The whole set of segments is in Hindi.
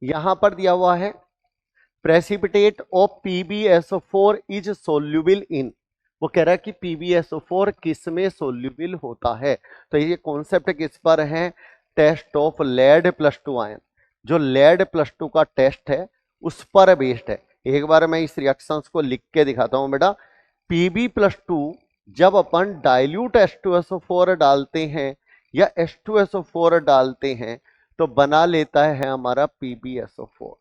यहां पर दिया हुआ है precipitate of PbSO4 is soluble in, वो कह रहा है कि PbSO4 किस में सोल्यूबल होता है। तो ये कॉन्सेप्ट किस पर है, test of lead plus two ion, जो लेड प्लस टू का टेस्ट है उस पर बेस्ड है। एक बार मैं इस रिएक्शंस को लिख के दिखाता हूं बेटा। Pb+2 जब अपन डाइल्यूट H2SO4 डालते हैं या H2SO4 डालते हैं तो बना लेता है हमारा PbSO4।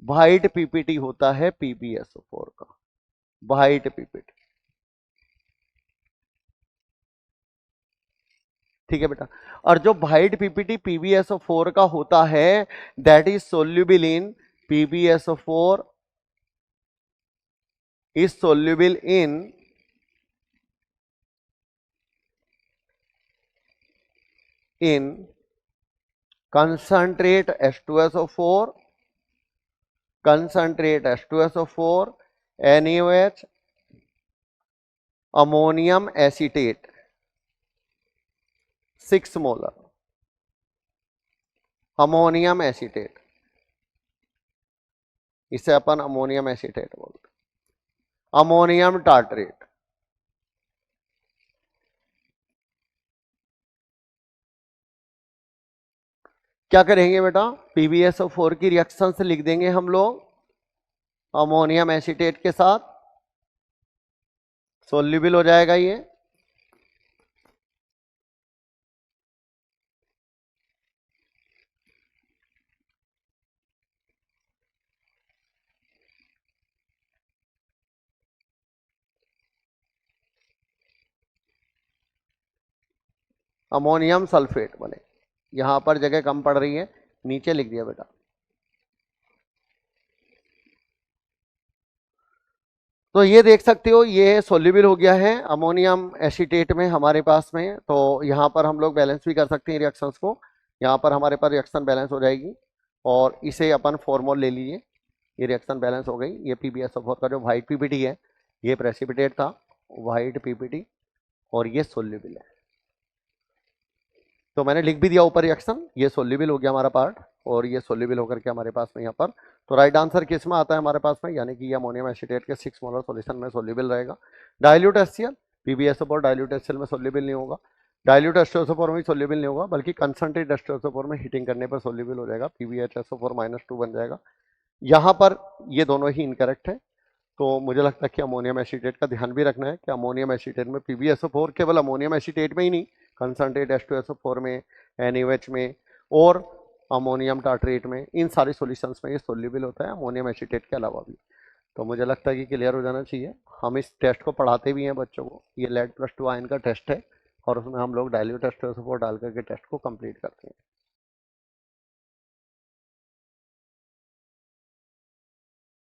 व्हाइट पीपीटी होता है PbSO4 का, व्हाइट पीपीटी। ठीक है बेटा। और जो व्हाइट पीपीटी PbSO4 का होता है that is soluble in PbSO4 is soluble in concentrate H2SO4, concentrate H2SO4, NaOH, ammonium acetate 6 molar, ammonium acetate, इसे अपन अमोनियम एसीटेट बोलते हैं, अमोनियम टार्ट्रेट। क्या करेंगे बेटा, PbSO4 की रिएक्शन से लिख देंगे हम लोग अमोनियम एसीटेट के साथ, सोल्यूबल हो जाएगा ये। अमोनियम सल्फेट बने, यहां पर जगह कम पड़ रही है, नीचे लिख दिया बेटा। तो ये देख सकते हो ये सोल्यूबल हो गया है अमोनियम एसीटेट में हमारे पास में। तो यहाँ पर हम लोग बैलेंस भी कर सकते हैं रिएक्शंस को, यहाँ पर हमारे पास रिएक्शन बैलेंस हो जाएगी और इसे अपन फॉर्मूल ले लीजिए। ये रिएक्शन बैलेंस हो गई। ये PbSO4 का जो व्हाइट पीपीटी है ये प्रेसिपिटेट था, व्हाइट पीपीटी, और ये सोल्यूबल है। तो मैंने लिख भी दिया ऊपर रिएक्शन, ये सोल्यूबल हो गया हमारा पार्ट और ये सोल्यूबल होकर के हमारे पास में यहाँ पर। तो राइट आंसर किस में आता है हमारे पास में, यानी कि ये अमोनियम एसीटेट के 6 मोलर सॉल्यूशन में सोल्यूबल रहेगा। Dilute HCl, PbSO4 dilute HCl में सोल्यूबल नहीं होगा, डाइल्यूट H2SO4 में सोल्यूबल नहीं होगा, बल्कि कंसंट्रेट H2SO4 में हीटिंग करने पर सोल्यूबल हो जाएगा, PbHSO4-2 बन जाएगा। यहाँ पर ये दोनों ही इनकरेक्ट है। तो मुझे लगता है कि अमोनियम एसीटेट का ध्यान भी रखना है कि अमोनियम एसीटेट में PbSO4 केवल अमोनियम एसीटेट में ही नहीं, कंसंट्रेट H2SO4 में, NaOH में और अमोनियम टार्ट्रेट में, इन सारे सॉल्यूशंस में ये सोल्यूबल होता है अमोनियम एसीटेट के अलावा भी। तो मुझे लगता है कि क्लियर हो जाना चाहिए। हम इस टेस्ट को पढ़ाते भी हैं बच्चों को, ये लेड+2 आयन का टेस्ट है और उसमें हम लोग डाइल्यूट H2SO4 डाल करके टेस्ट को कंप्लीट करते हैं।